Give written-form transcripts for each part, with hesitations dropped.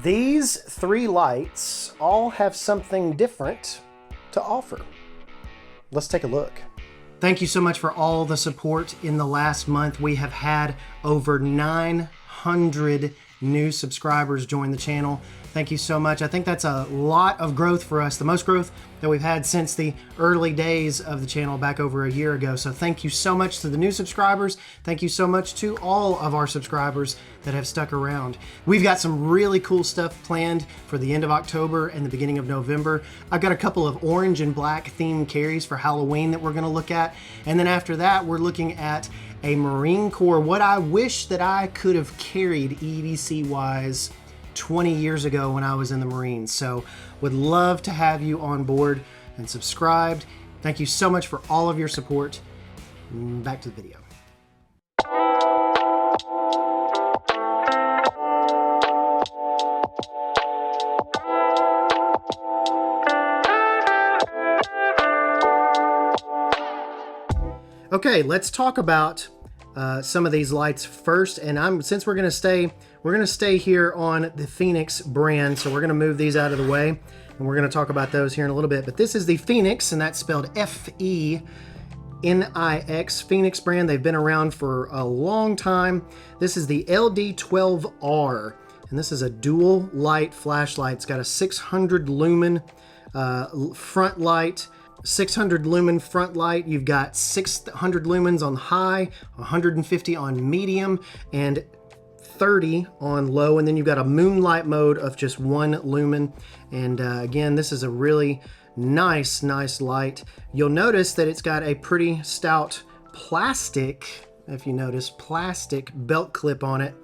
These three lights all have something different to offer. Let's take a look. Thank you so much for all the support in the last month. We have had over 900 new subscribers join the channel. Thank you so much. I think that's a lot of growth for us, the most growth that we've had since the early days of the channel back over a year ago. So thank you so much to the new subscribers. Thank you so much to all of our subscribers that have stuck around. We've got some really cool stuff planned for the end of October and the beginning of November. I've got a couple of orange and black themed carries for Halloween that we're going to look at. And then after that, we're looking at a Marine Corps, what I wish that I could have carried EDC-wise 20 years ago when I was in the Marines. So would love to have you on board and subscribed. Thank you so much for all of your support. Back to the video. Okay, let's talk about some of these lights first. And since we're gonna stay here on the Fenix brand, so we're gonna move these out of the way, and we're gonna talk about those here in a little bit. But this is the Fenix, and that's spelled F-E-N-I-X, Fenix brand. They've been around for a long time. This is the LD12R, and this is a dual light flashlight. It's got a 600 lumen front light. 600 lumen front light. You've got 600 lumens on high, 150 on medium, and 30 on low. And then you've got a moonlight mode of just 1 lumen. And again, this is a really nice light. You'll notice that it's got a pretty stout plastic, if you notice, plastic belt clip on it,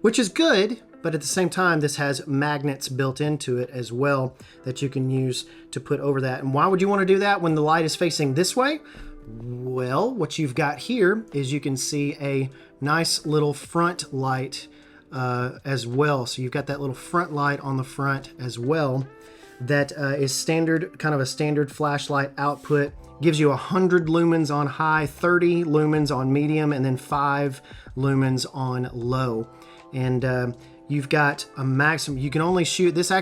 which is good. But at the same time, this has magnets built into it as well that you can use to put over that. And why would you want to do that when the light is facing this way? Well, what you've got here is you can see a nice little front light as well. So you've got that little front light on the front as well. That is standard, kind of a standard flashlight output. Gives you 100 lumens on high, 30 lumens on medium, and then 5 lumens on low. And you've got a maximum, you can only shoot, this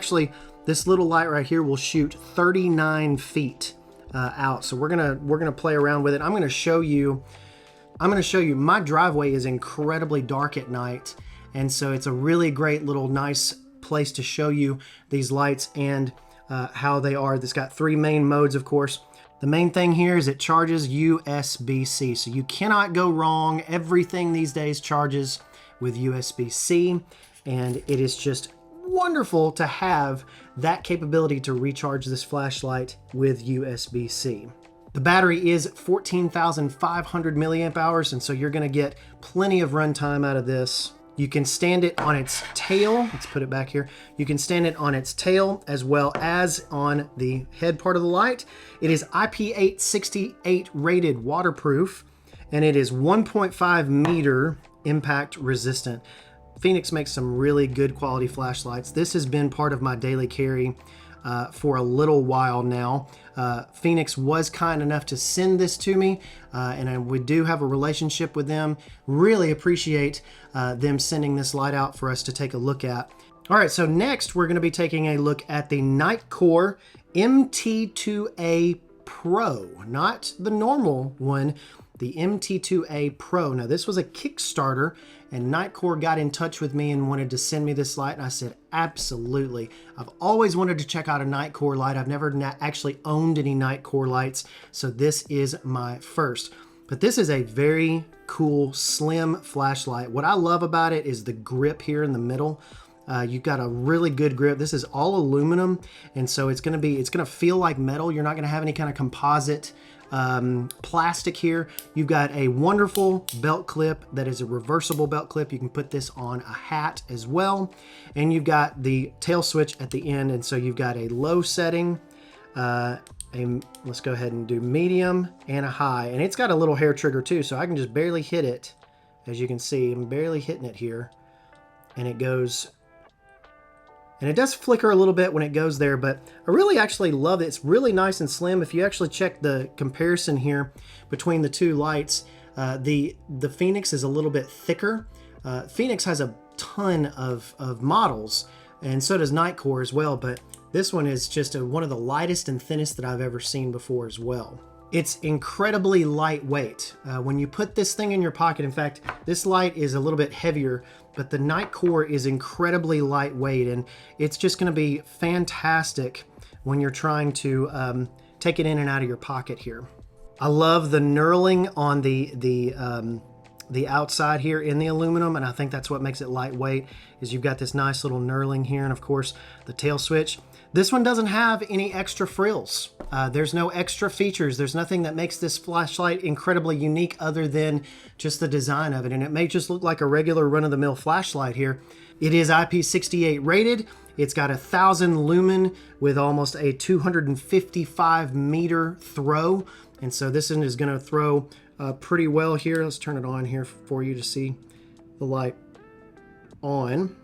little light right here will shoot 39 feet out. So we're gonna play around with it. I'm gonna show you, my driveway is incredibly dark at night. And so it's a really great little nice place to show you these lights and how they are. It's got 3 main modes, of course. The main thing here is it charges USB-C. So you cannot go wrong. Everything these days charges with USB-C. And it is just wonderful to have that capability to recharge this flashlight with USB-C. The battery is 14,500 milliamp hours, and so you're going to get plenty of runtime out of this. You can stand it on its tail. Let's put it back here. You can stand it on its tail as well as on the head part of the light. It is IP868 rated waterproof, and it is 1.5 meter impact resistant. Fenix makes some really good quality flashlights. This has been part of my daily carry for a little while now. Fenix was kind enough to send this to me, and we do have a relationship with them. Really appreciate them sending this light out for us to take a look at. All right, so next we're going to be taking a look at the Nitecore MT2A Pro, not the normal one, the MT2A Pro. Now this was a Kickstarter, and Nitecore got in touch with me and wanted to send me this light, and I said absolutely. I've always wanted to check out a Nitecore light. I've never actually owned any Nitecore lights, so this is my first. But this is a very cool slim flashlight. What I love about it is the grip here in the middle. You've got a really good grip. This is all aluminum, and so it's gonna feel like metal. You're not gonna have any kind of composite plastic here. You've got a wonderful belt clip that is a reversible belt clip. You can put this on a hat as well, and you've got the tail switch at the end, and so you've got a low setting, let's go ahead and do medium, and a high, and it's got a little hair trigger too, so I can just barely hit it. As you can see, I'm barely hitting it here, and it goes. And it does flicker a little bit when it goes there, but I really actually love it. It's really nice and slim. If you actually check the comparison here between the two lights, the Fenix is a little bit thicker. Fenix has a ton of models, and so does Nitecore as well, but this one is just one of the lightest and thinnest that I've ever seen before as well. It's incredibly lightweight. When you put this thing in your pocket, in fact, this light is a little bit heavier, but the Nitecore is incredibly lightweight, and it's just gonna be fantastic when you're trying to take it in and out of your pocket here. I love the knurling on the outside here in the aluminum, and I think that's what makes it lightweight, is you've got this nice little knurling here, and of course the tail switch. This one doesn't have any extra frills. There's no extra features. There's nothing that makes this flashlight incredibly unique other than just the design of it. And it may just look like a regular run-of-the-mill flashlight here. It is IP68 rated. It's got 1,000 lumen with almost a 255 meter throw. And so this one is gonna throw pretty well here. Let's turn it on here for you to see the light on.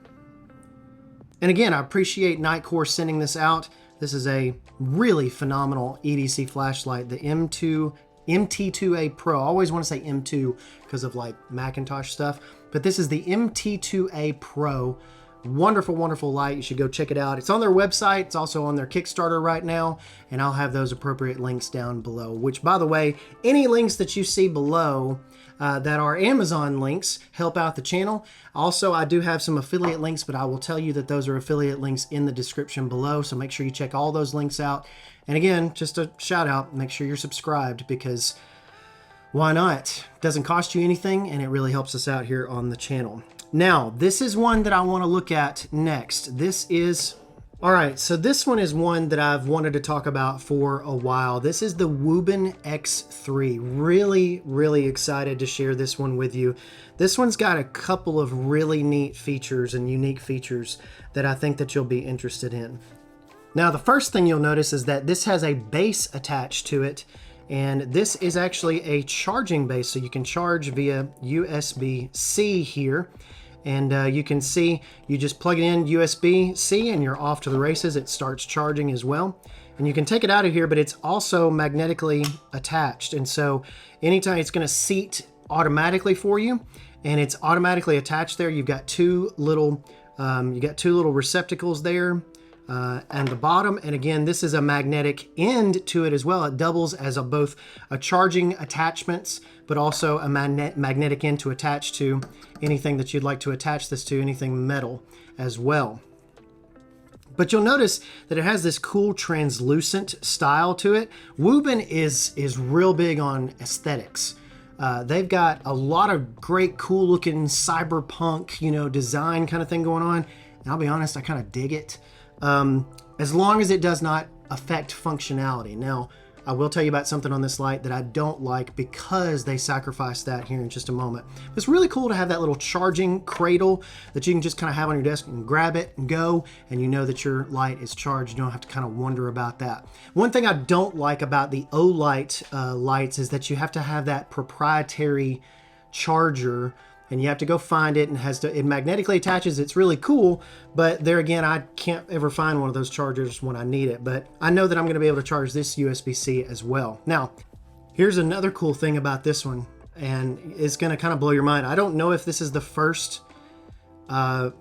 And again, I appreciate Nitecore sending this out. This is a really phenomenal EDC flashlight, the MT2A Pro. I always want to say M2 because of like Macintosh stuff, but this is the MT2A Pro. Wonderful, wonderful light. You should go check it out. It's on their website. It's also on their Kickstarter right now, and I'll have those appropriate links down below, which, by the way, any links that you see below that are Amazon links help out the channel. Also, I do have some affiliate links, but I will tell you that those are affiliate links in the description below, so make sure you check all those links out. And again, just a shout out, make sure you're subscribed, because why not? It doesn't cost you anything, and it really helps us out here on the channel. Now, this is one that I want to look at next. This is, all right, so this one is one that I've wanted to talk about for a while. This is the Wuben X3. Really, really excited to share this one with you. This one's got a couple of really neat features and unique features that I think that you'll be interested in. Now, the first thing you'll notice is that this has a base attached to it, and this is actually a charging base, so you can charge via USB-C here. And you can see, you just plug it in USB-C and you're off to the races. It starts charging as well. And you can take it out of here, but it's also magnetically attached. And so anytime, it's gonna seat automatically for you, and it's automatically attached there. You've got two little receptacles there and the bottom. And again, this is a magnetic end to it as well. It doubles as both a charging attachments, but also a magnetic end to attach to anything that you'd like to attach this to, anything metal as well. But you'll notice that it has this cool translucent style to it. Wuben is real big on aesthetics. They've got a lot of great, cool looking cyberpunk, design kind of thing going on. And I'll be honest, I kind of dig it. As long as it does not affect functionality. Now, I will tell you about something on this light that I don't like, because they sacrificed that here in just a moment. It's really cool to have that little charging cradle that you can just kind of have on your desk and grab it and go, and you know that your light is charged. You don't have to kind of wonder about that. One thing I don't like about the Olight lights is that you have to have that proprietary charger, and you have to go find it, and it magnetically attaches. It's really cool, but there again, I can't ever find one of those chargers when I need it. But I know that I'm going to be able to charge this USB-C as well. Now, here's another cool thing about this one, and it's going to kind of blow your mind. I don't know if this is the first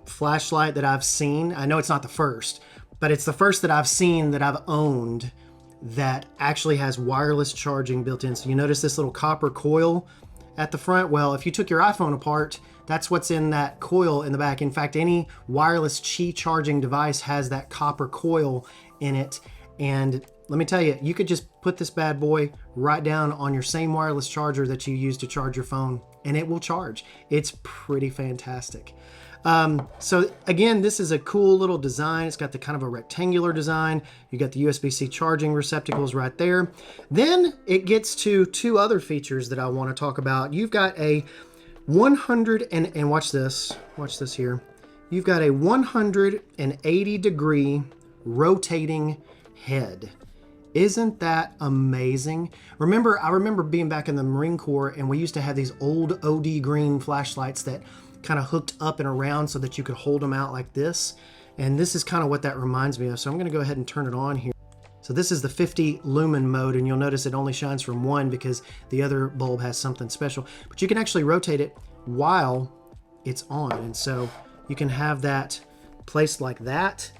flashlight that I've seen. I know it's not the first, but it's the first that I've seen that I've owned that actually has wireless charging built in. So you notice this little copper coil at the front. Well, if you took your iPhone apart, that's what's in that coil in the back. In fact, any wireless Qi charging device has that copper coil in it. And let me tell you, you could just put this bad boy right down on your same wireless charger that you use to charge your phone, and it will charge. It's pretty fantastic. So again, this is a cool little design. It's got the kind of a rectangular design. You got the USB-C charging receptacles right there. Then it gets to two other features that I want to talk about. You've got a 100 and watch this here. You've got a 180 degree rotating head. Isn't that amazing? I remember being back in the Marine Corps, and we used to have these old OD green flashlights that kind of hooked up and around so that you could hold them out like this. And this is kind of what that reminds me of. So I'm going to go ahead and turn it on here. So this is the 50 lumen mode, and you'll notice it only shines from one because the other bulb has something special. But you can actually rotate it while it's on. And so you can have that placed like that.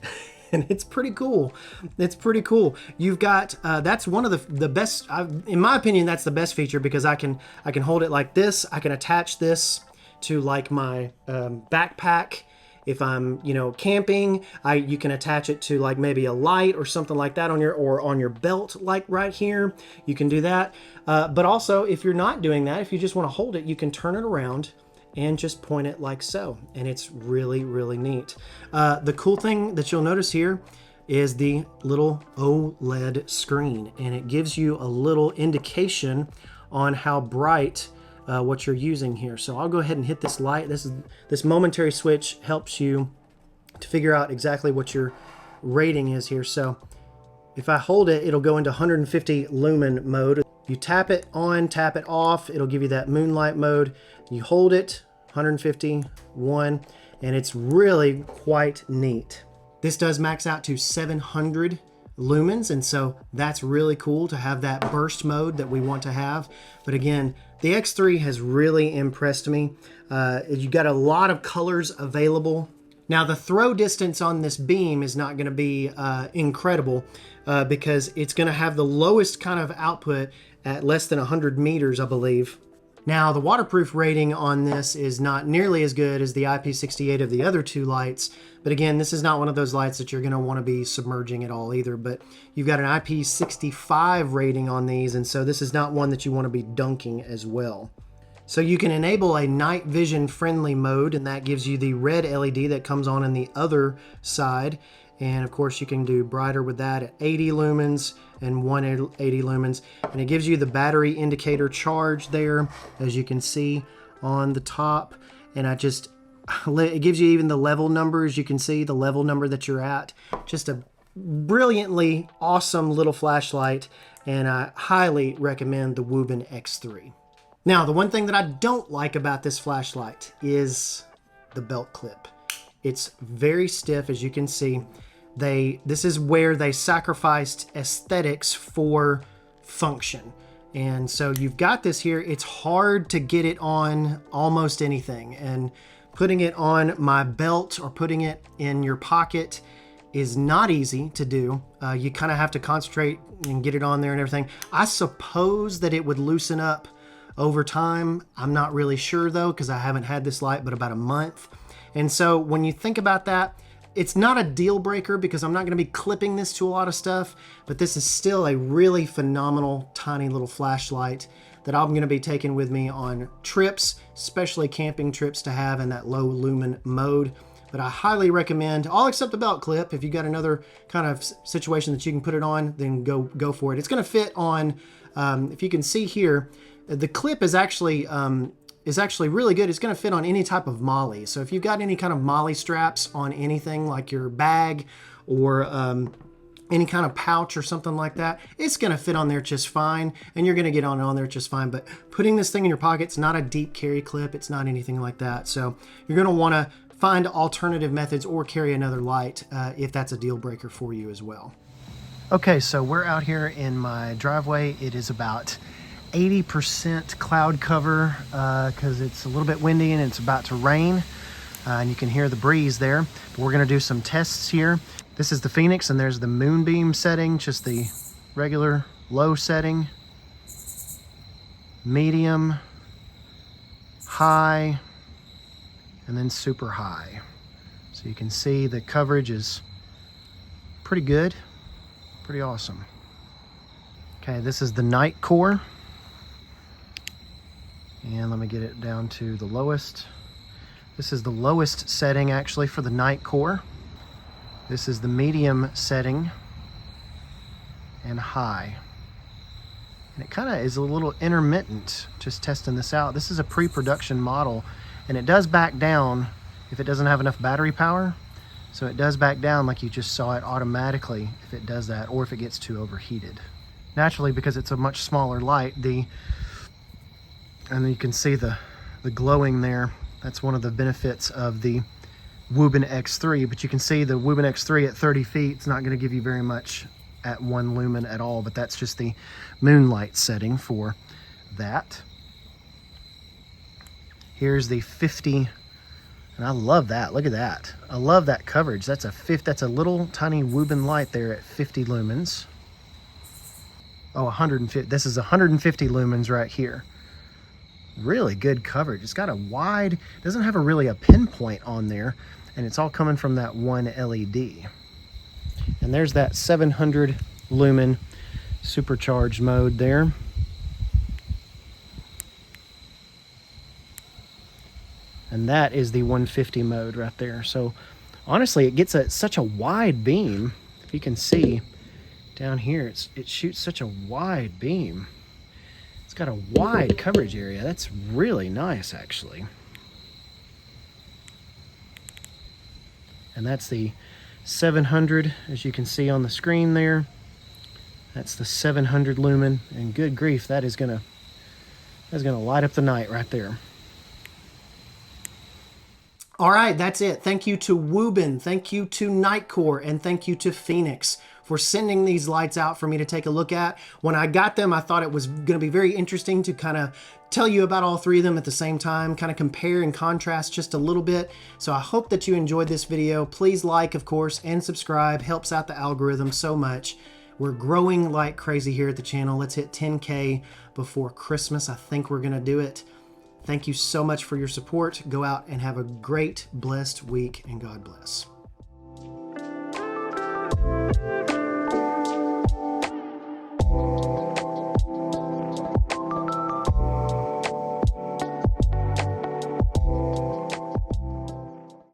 And it's pretty cool. It's pretty cool. You've got that's one of the best. In my opinion, that's the best feature because I can hold it like this. I can attach this to like my backpack. If I'm camping, you can attach it to like maybe a light or something like that on your belt, like right here. You can do that. But also, if you're not doing that, if you just want to hold it, you can turn it around and just point it like so, and it's really, really neat. The cool thing that you'll notice here is the little OLED screen, and it gives you a little indication on how bright what you're using here. So I'll go ahead and hit this light. This momentary switch helps you to figure out exactly what your rating is here. So if I hold it, it'll go into 150 lumen mode. You tap it on, tap it off, it'll give you that moonlight mode. You hold it, 151, and it's really quite neat. This does max out to 700 lumens, and so that's really cool to have that burst mode that we want to have. But again, the X3 has really impressed me. You got a lot of colors available. Now the throw distance on this beam is not going to be incredible because it's going to have the lowest kind of output at less than 100 meters, I believe. Now the waterproof rating on this is not nearly as good as the IP68 of the other two lights, but again, this is not one of those lights that you're going to want to be submerging at all either. But you've got an IP65 rating on these, and so this is not one that you want to be dunking as well. So you can enable a night vision friendly mode, and that gives you the red LED that comes on the other side. And of course you can do brighter with that at 80 lumens and 180 lumens. And it gives you the battery indicator charge there, as you can see on the top. And it gives you even the level numbers. You can see the level number that you're at. Just a brilliantly awesome little flashlight. And I highly recommend the Wuben X3. Now, the one thing that I don't like about this flashlight is the belt clip. It's very stiff, as you can see. This is where they sacrificed aesthetics for function. And so you've got this here. It's hard to get it on almost anything. And putting it on my belt or putting it in your pocket is not easy to do. You kind of have to concentrate and get it on there and everything. I suppose that it would loosen up over time. I'm not really sure though, because I haven't had this light but about a month. And so when you think about that, it's not a deal breaker because I'm not going to be clipping this to a lot of stuff, but this is still a really phenomenal tiny little flashlight that I'm going to be taking with me on trips, especially camping trips, to have in that low lumen mode. But I highly recommend, all except the belt clip. If you've got another kind of situation that you can put it on, then go for it. It's going to fit on, if you can see here, the clip is actually really good. It's going to fit on any type of molly. So if you've got any kind of molly straps on anything like your bag or any kind of pouch or something like that, it's going to fit on there just fine, and you're going to get on there just fine. But putting this thing in your pocket, it's not a deep carry clip. It's not anything like that. So you're going to want to find alternative methods or carry another light if that's a deal breaker for you as well. Okay, so we're out here in my driveway. It is about 80% cloud cover because it's a little bit windy and it's about to rain, and you can hear the breeze there. But we're going to do some tests here. This is the Fenix, and there's the moonbeam setting, just the regular low setting, medium, high, and then super high. So you can see the coverage is pretty good, pretty awesome. Okay, this is the Nitecore. And let me get it down to the lowest. This is the lowest setting actually for the Nitecore. This is the medium setting and high. And it kind of is a little intermittent, just testing this out. This is a pre-production model, and it does back down if it doesn't have enough battery power. So it does back down like you just saw it automatically if it does that, or if it gets too overheated. Naturally, because it's a much smaller light, and you can see the glowing there. That's one of the benefits of the Wuben X3, but you can see the Wuben X3 at 30 feet, it's not going to give you very much at 1 lumen at all, but that's just the moonlight setting for that. Here's the 50, and And I love that. Look at that. I love that coverage. That's a little tiny Wuben light there at 50 lumens. Oh, 150. This is 150 lumens right here. Really good coverage. It's got a wide, doesn't have really a pinpoint on there, and it's all coming from that one LED. And there's that 700 lumen supercharged mode there. And that is the 150 mode right there. So honestly, it gets such a wide beam. If you can see down here, it shoots such a wide beam. It's got a wide coverage area. That's really nice, actually. And that's the 700, as you can see on the screen there. That's the 700 lumen, and good grief, that's gonna light up the night right there. All right, that's it. Thank you to Wuben, thank you to Nitecore, and thank you to Fenix for sending these lights out for me to take a look at. When I got them, I thought it was going to be very interesting to kind of tell you about all three of them at the same time, kind of compare and contrast just a little bit. So I hope that you enjoyed this video. Please like, of course, and subscribe. Helps out the algorithm so much. We're growing like crazy here at the channel. Let's hit 10K before Christmas. I think we're going to do it. Thank you so much for your support. Go out and have a great, blessed week, and God bless.